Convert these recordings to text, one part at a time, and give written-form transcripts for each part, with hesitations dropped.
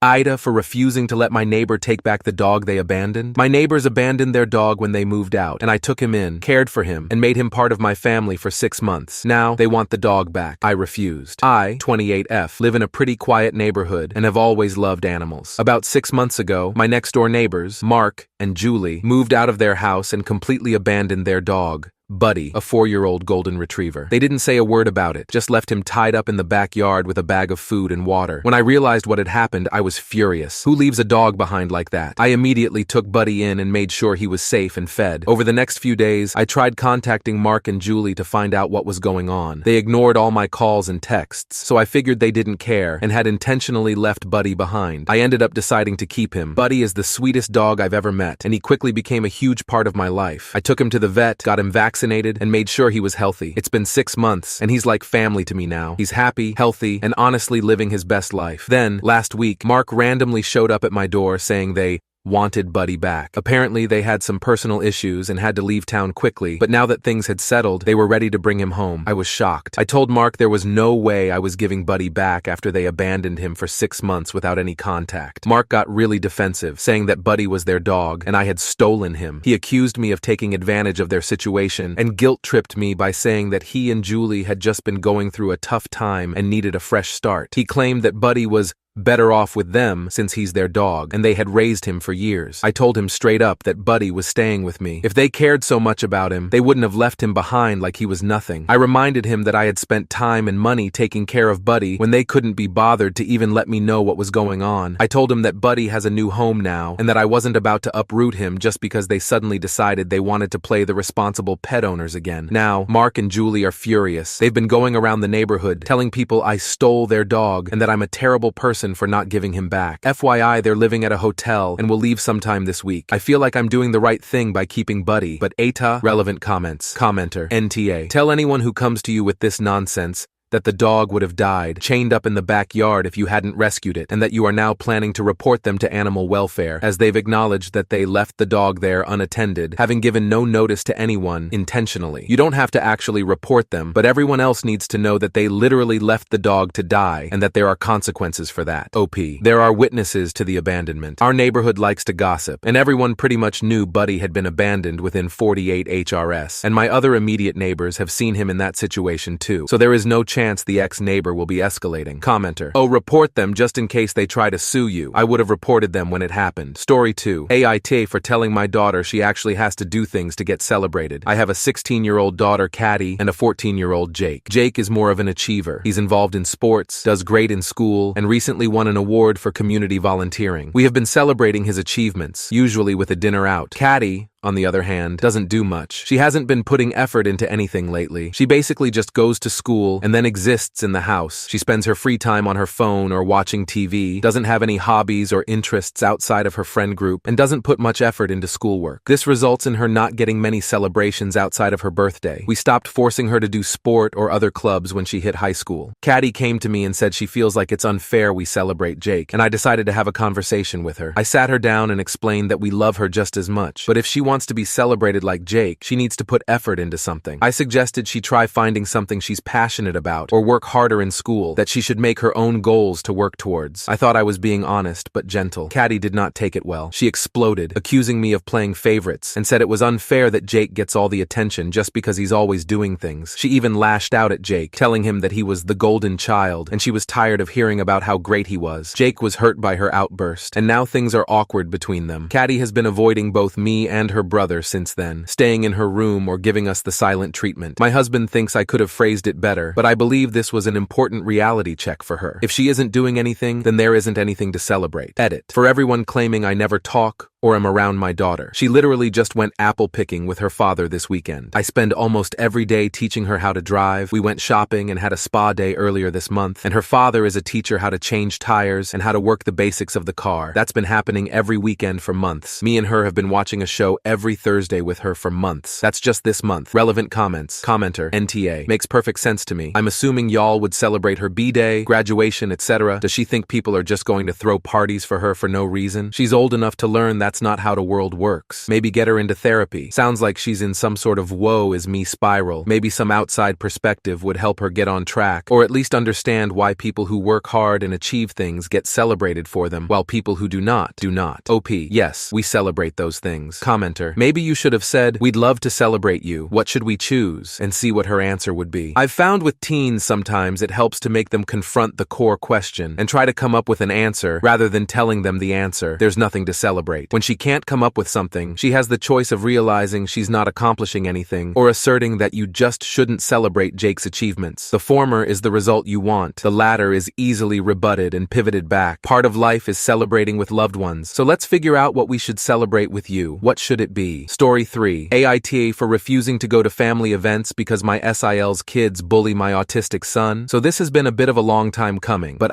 AITA for refusing to let my neighbor take back the dog they abandoned. My neighbors abandoned their dog when they moved out, and I took him in, cared for him, and made him part of my family for 6 months. Now, they want the dog back. I refused. I, 28F, live in a pretty quiet neighborhood and have always loved animals. About 6 months ago, my next-door neighbors, Mark and Julie, moved out of their house and completely abandoned their dog, Buddy, a 4-year-old golden retriever. They didn't say a word about it, just left him tied up in the backyard with a bag of food and water. When I realized what had happened, I was furious. Who leaves a dog behind like that? I immediately took Buddy in and made sure he was safe and fed. Over the next few days, I tried contacting Mark and Julie to find out what was going on. They ignored all my calls and texts, so I figured they didn't care and had intentionally left Buddy behind. I ended up deciding to keep him. Buddy is the sweetest dog I've ever met, and he quickly became a huge part of my life. I took him to the vet, got him vaccinated, and made sure he was healthy. It's been 6 months, and he's like family to me now. He's happy, healthy, and honestly living his best life. Then, last week, Mark randomly showed up at my door saying they wanted Buddy back. Apparently, they had some personal issues and had to leave town quickly, but now that things had settled, they were ready to bring him home. I was shocked. I told Mark there was no way I was giving Buddy back after they abandoned him for 6 months without any contact. Mark got really defensive, saying that Buddy was their dog and I had stolen him. He accused me of taking advantage of their situation and guilt-tripped me by saying that he and Julie had just been going through a tough time and needed a fresh start. He claimed that Buddy was better off with them since he's their dog, and they had raised him for years. I told him straight up that Buddy was staying with me. If they cared so much about him, they wouldn't have left him behind like he was nothing. I reminded him that I had spent time and money taking care of Buddy when they couldn't be bothered to even let me know what was going on. I told him that Buddy has a new home now, and that I wasn't about to uproot him just because they suddenly decided they wanted to play the responsible pet owners again. Now, Mark and Julie are furious. They've been going around the neighborhood, telling people I stole their dog and that I'm a terrible person for not giving him back. FYI, they're living at a hotel and will leave sometime this week. I feel like I'm doing the right thing by keeping Buddy, but AITA, relevant comments. Commenter, NTA. Tell anyone who comes to you with this nonsense that the dog would have died, chained up in the backyard if you hadn't rescued it, and that you are now planning to report them to animal welfare, as they've acknowledged that they left the dog there unattended, having given no notice to anyone intentionally. You don't have to actually report them, but everyone else needs to know that they literally left the dog to die, and that there are consequences for that. OP. There are witnesses to the abandonment. Our neighborhood likes to gossip, and everyone pretty much knew Buddy had been abandoned within 48 HRS, and my other immediate neighbors have seen him in that situation too, so there is no chance the ex-neighbor will be escalating. Commenter. Oh, report them just in case they try to sue you. I would have reported them when it happened. Story 2. AITA for telling my daughter she actually has to do things to get celebrated. I have a 16-year-old daughter, Caddy, and a 14-year-old Jake. Jake is more of an achiever. He's involved in sports, does great in school, and recently won an award for community volunteering. We have been celebrating his achievements, usually with a dinner out. Caddy, on the other hand, doesn't do much. She hasn't been putting effort into anything lately. She basically just goes to school and then exists in the house. She spends her free time on her phone or watching TV, doesn't have any hobbies or interests outside of her friend group, and doesn't put much effort into schoolwork. This results in her not getting many celebrations outside of her birthday. We stopped forcing her to do sport or other clubs when she hit high school. Caddy came to me and said she feels like it's unfair we celebrate Jake, and I decided to have a conversation with her. I sat her down and explained that we love her just as much, but if she wants to be celebrated like Jake, she needs to put effort into something. I suggested she try finding something she's passionate about or work harder in school, that she should make her own goals to work towards. I thought I was being honest but gentle. Caddy did not take it well. She exploded, accusing me of playing favorites, and said it was unfair that Jake gets all the attention just because he's always doing things. She even lashed out at Jake, telling him that he was the golden child, and she was tired of hearing about how great he was. Jake was hurt by her outburst, and now things are awkward between them. Caddy has been avoiding both me and her brother since then, staying in her room or giving us the silent treatment. My husband thinks I could have phrased it better, but I believe this was an important reality check for her. If she isn't doing anything, then there isn't anything to celebrate. Edit. For everyone claiming I never talk or am around my daughter. She literally just went apple picking with her father this weekend. I spend almost every day teaching her how to drive. We went shopping and had a spa day earlier this month, and her father is a teacher how to change tires and how to work the basics of the car. That's been happening every weekend for months. Me and her have been watching a show every Thursday with her for months. That's just this month. Relevant comments. Commenter, NTA. Makes perfect sense to me. I'm assuming y'all would celebrate her B-day, graduation, etc. Does she think people are just going to throw parties for her for no reason? She's old enough to learn that's that's not how the world works. Maybe get her into therapy. Sounds like she's in some sort of woe is me spiral. Maybe some outside perspective would help her get on track, or at least understand why people who work hard and achieve things get celebrated for them, while people who do not. OP, yes, we celebrate those things. Commenter, maybe you should have said, we'd love to celebrate you. What should we choose? And see what her answer would be. I've found with teens sometimes it helps to make them confront the core question and try to come up with an answer rather than telling them the answer. There's nothing to celebrate. When she can't come up with something, she has the choice of realizing she's not accomplishing anything or asserting that you just shouldn't celebrate Jake's achievements. The former is the result you want. The latter is easily rebutted and pivoted back. Part of life is celebrating with loved ones. So let's figure out what we should celebrate with you. What should it be? Story 3. AITA for refusing to go to family events because my SIL's kids bully my autistic son. So this has been a bit of a long time coming, but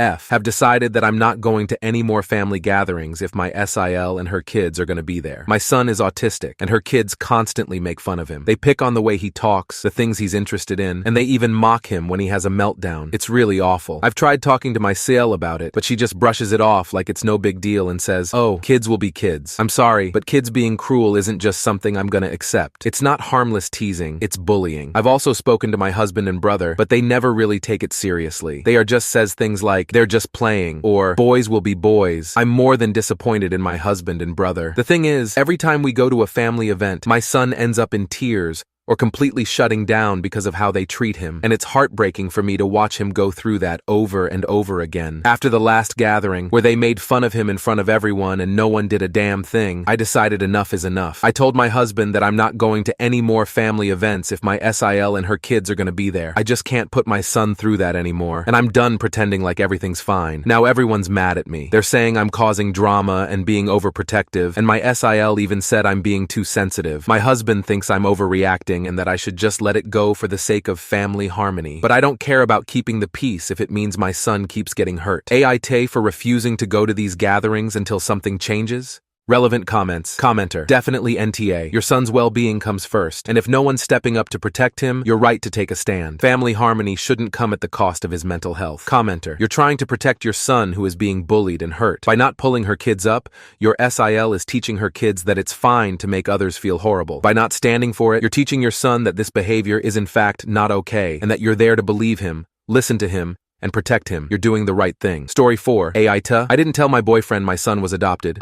have decided that I'm not going to any more family gatherings if my SIL and her kids are going to be there. My son is autistic, and her kids constantly make fun of him. They pick on the way he talks, the things he's interested in, and they even mock him when he has a meltdown. It's really awful. I've tried talking to my SIL about it, but she just brushes it off like it's no big deal and says, oh, kids will be kids. I'm sorry, but kids being cruel isn't just something I'm going to accept. It's not harmless teasing, it's bullying. I've also spoken to my husband and brother, but they never really take it seriously. They just says things like, they're just playing, or boys will be boys. I'm more than disappointed in my husband and brother. The thing is, every time we go to a family event, my son ends up in tears or completely shutting down because of how they treat him, and it's heartbreaking for me to watch him go through that over and over again. After the last gathering, where they made fun of him in front of everyone and no one did a damn thing, I decided enough is enough. I told my husband that I'm not going to any more family events if my SIL and her kids are going to be there. I just can't put my son through that anymore, and I'm done pretending like everything's fine. Now everyone's mad at me. They're saying I'm causing drama and being overprotective, and my SIL even said I'm being too sensitive. My husband thinks I'm overreacting and that I should just let it go for the sake of family harmony. But I don't care about keeping the peace if it means my son keeps getting hurt. AITA for refusing to go to these gatherings until something changes? Relevant comments. Commenter. Definitely NTA. Your son's well-being comes first, and if no one's stepping up to protect him, you're right to take a stand. Family harmony shouldn't come at the cost of his mental health. Commenter. You're trying to protect your son who is being bullied and hurt. By not pulling her kids up, your SIL is teaching her kids that it's fine to make others feel horrible. By not standing for it, you're teaching your son that this behavior is in fact not okay, and that you're there to believe him, listen to him, and protect him. You're doing the right thing. Story 4. AITA. I didn't tell my boyfriend my son was adopted.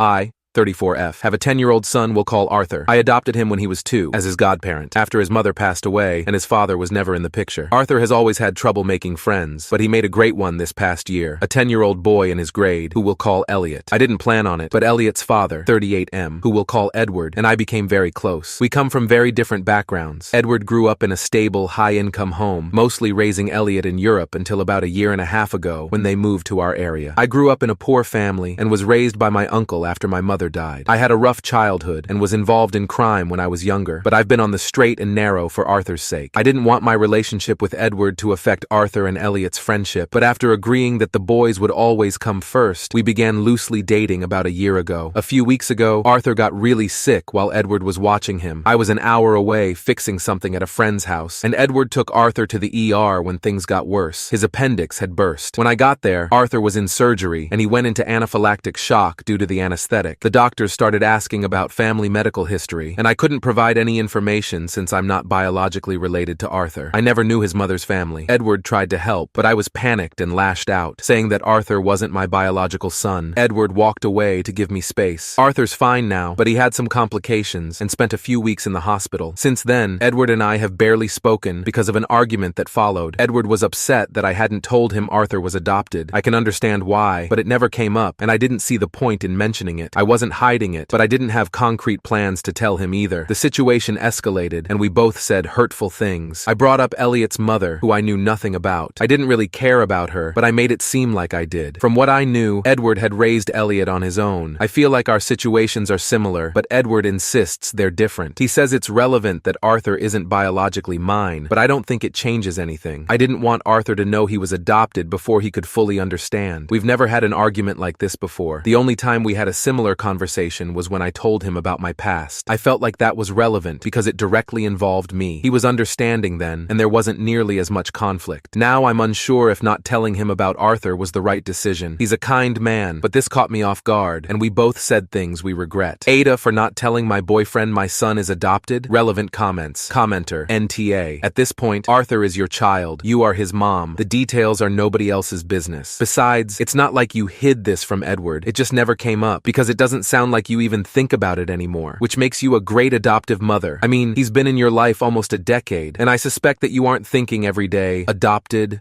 34F. Have a 10-year-old son we'll call Arthur. I adopted him when he was 2, as his godparent, after his mother passed away and his father was never in the picture. Arthur has always had trouble making friends, but he made a great one this past year. A 10-year-old boy in his grade, who we'll call Elliot. I didn't plan on it, but Elliot's father, 38M, who we'll call Edward, and I became very close. We come from very different backgrounds. Edward grew up in a stable, high-income home, mostly raising Elliot in Europe until about a year and a half ago when they moved to our area. I grew up in a poor family and was raised by my uncle after my mother died. I had a rough childhood and was involved in crime when I was younger, but I've been on the straight and narrow for Arthur's sake. I didn't want my relationship with Edward to affect Arthur and Elliot's friendship, but after agreeing that the boys would always come first, we began loosely dating about a year ago. A few weeks ago, Arthur got really sick while Edward was watching him. I was an hour away fixing something at a friend's house, and Edward took Arthur to the ER when things got worse. His appendix had burst. When I got there, Arthur was in surgery, and he went into anaphylactic shock due to the anesthetic. The doctors started asking about family medical history, and I couldn't provide any information since I'm not biologically related to Arthur. I never knew his mother's family. Edward tried to help, but I was panicked and lashed out, saying that Arthur wasn't my biological son. Edward walked away to give me space. Arthur's fine now, but he had some complications and spent a few weeks in the hospital. Since then, Edward and I have barely spoken because of an argument that followed. Edward was upset that I hadn't told him Arthur was adopted. I can understand why, but it never came up, and I didn't see the point in mentioning it. I wasn't hiding it, but I didn't have concrete plans to tell him either. The situation escalated, and we both said hurtful things. I brought up Elliot's mother, who I knew nothing about. I didn't really care about her, but I made it seem like I did. From what I knew, Edward had raised Elliot on his own. I feel like our situations are similar, but Edward insists they're different. He says it's relevant that Arthur isn't biologically mine, but I don't think it changes anything. I didn't want Arthur to know he was adopted before he could fully understand. We've never had an argument like this before. The only time we had a similar conversation was when I told him about my past. I felt like that was relevant because it directly involved me. He was understanding then, and there wasn't nearly as much conflict. Now I'm unsure if not telling him about Arthur was the right decision. He's a kind man, but this caught me off guard, and we both said things we regret. AITA for not telling my boyfriend my son is adopted? Relevant comments. Commenter, NTA. At this point, Arthur is your child. You are his mom. The details are nobody else's business. Besides, it's not like you hid this from Edward. It just never came up, because it doesn't sound like you even think about it anymore, which makes you a great adoptive mother. I mean, he's been in your life almost a decade, and I suspect that you aren't thinking every day, adopted.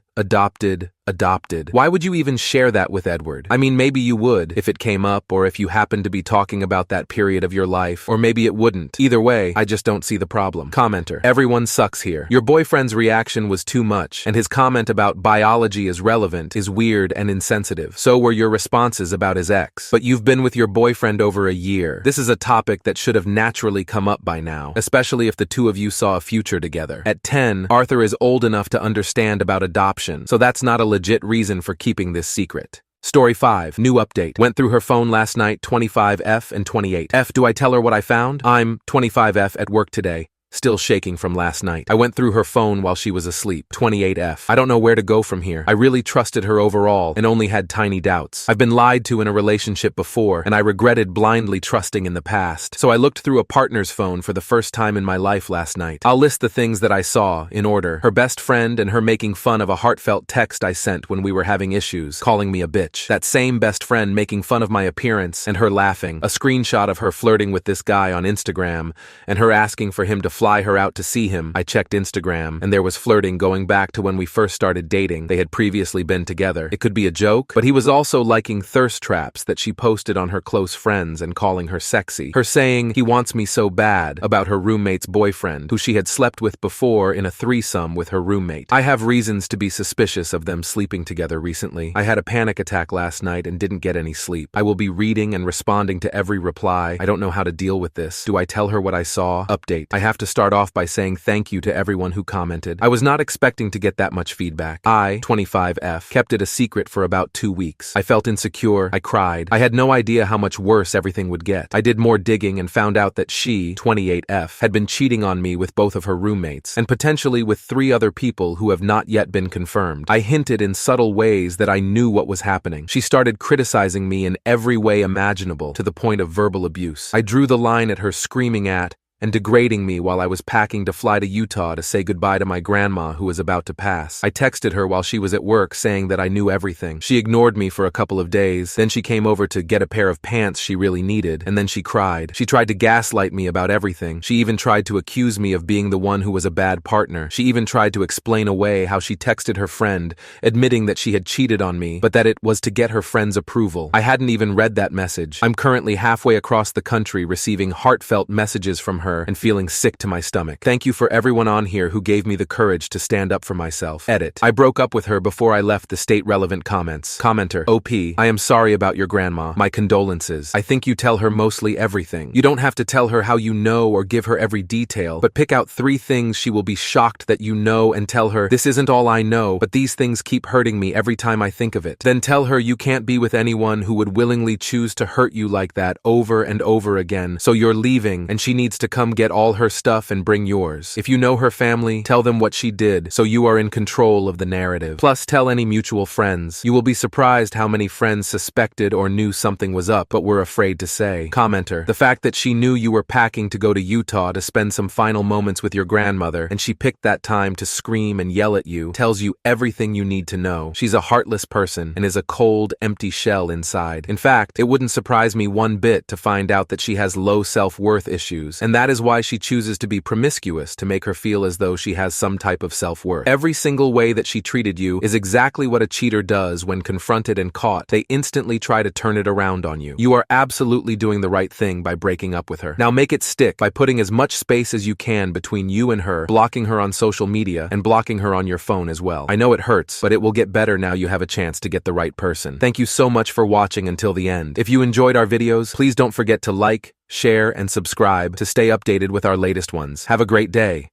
Why would you even share that with Edward? I mean, maybe you would, if it came up, or if you happened to be talking about that period of your life, or maybe it wouldn't. Either way, I just don't see the problem. Commenter, everyone sucks here. Your boyfriend's reaction was too much, and his comment about biology is relevant is weird and insensitive. So were your responses about his ex. But you've been with your boyfriend over a year. This is a topic that should have naturally come up by now, especially if the two of you saw a future together. At 10, Arthur is old enough to understand about adoption, so that's not a legit reason for keeping this secret. Story 5. New update. Went through her phone last night, 25F and 28F. Do I tell her what I found? I'm 25F at work today. Still shaking from last night. I went through her phone while she was asleep. 28F. I don't know where to go from here. I really trusted her overall and only had tiny doubts. I've been lied to in a relationship before, and I regretted blindly trusting in the past. So I looked through a partner's phone for the first time in my life last night. I'll list the things that I saw, in order. Her best friend and her making fun of a heartfelt text I sent when we were having issues, calling me a bitch. That same best friend making fun of my appearance and her laughing. A screenshot of her flirting with this guy on Instagram, and her asking for him to fly her out to see him. I checked Instagram, and there was flirting going back to when we first started dating. They had previously been together. It could be a joke, but he was also liking thirst traps that she posted on her close friends and calling her sexy. Her saying, "He wants me so bad," about her roommate's boyfriend, who she had slept with before in a threesome with her roommate. I have reasons to be suspicious of them sleeping together recently. I had a panic attack last night and didn't get any sleep. I will be reading and responding to every reply. I don't know how to deal with this. Do I tell her what I saw? Update. I have to start off by saying thank you to everyone who commented. I was not expecting to get that much feedback. I, 25F, kept it a secret for about 2 weeks. I felt insecure. I cried. I had no idea how much worse everything would get. I did more digging and found out that she, 28F, had been cheating on me with both of her roommates, and potentially with 3 other people who have not yet been confirmed. I hinted in subtle ways that I knew what was happening. She started criticizing me in every way imaginable, to the point of verbal abuse. I drew the line at her screaming at and degrading me while I was packing to fly to Utah to say goodbye to my grandma who was about to pass. I texted her while she was at work saying that I knew everything. She ignored me for a couple of days, then she came over to get a pair of pants she really needed, and then she cried. She tried to gaslight me about everything. She even tried to accuse me of being the one who was a bad partner. She even tried to explain away how she texted her friend, admitting that she had cheated on me, but that it was to get her friend's approval. I hadn't even read that message. I'm currently halfway across the country receiving heartfelt messages from her and feeling sick to my stomach. Thank you for everyone on here who gave me the courage to stand up for myself. Edit. I broke up with her before I left the state-relevant comments. Commenter. OP. I am sorry about your grandma. My condolences. I think you tell her mostly everything. You don't have to tell her how you know or give her every detail, but pick out 3 things she will be shocked that you know and tell her, "This isn't all I know, but these things keep hurting me every time I think of it." Then tell her you can't be with anyone who would willingly choose to hurt you like that over and over again, so you're leaving and she needs to come get all her stuff and bring yours. If you know her family, tell them what she did, so you are in control of the narrative. Plus, tell any mutual friends. You will be surprised how many friends suspected or knew something was up, but were afraid to say. Commenter. The fact that she knew you were packing to go to Utah to spend some final moments with your grandmother, and she picked that time to scream and yell at you, tells you everything you need to know. She's a heartless person and is a cold, empty shell inside. In fact, it wouldn't surprise me one bit to find out that she has low self-worth issues, and that is why she chooses to be promiscuous, to make her feel as though she has some type of self-worth. Every single way that she treated you is exactly what a cheater does when confronted and caught. They instantly try to turn it around on you. You are absolutely doing the right thing by breaking up with her. Now make it stick by putting as much space as you can between you and her, blocking her on social media, and blocking her on your phone as well. I know it hurts, but it will get better now you have a chance to get the right person. Thank you so much for watching until the end. If you enjoyed our videos, please don't forget to like, share, and subscribe to stay updated with our latest ones. Have a great day.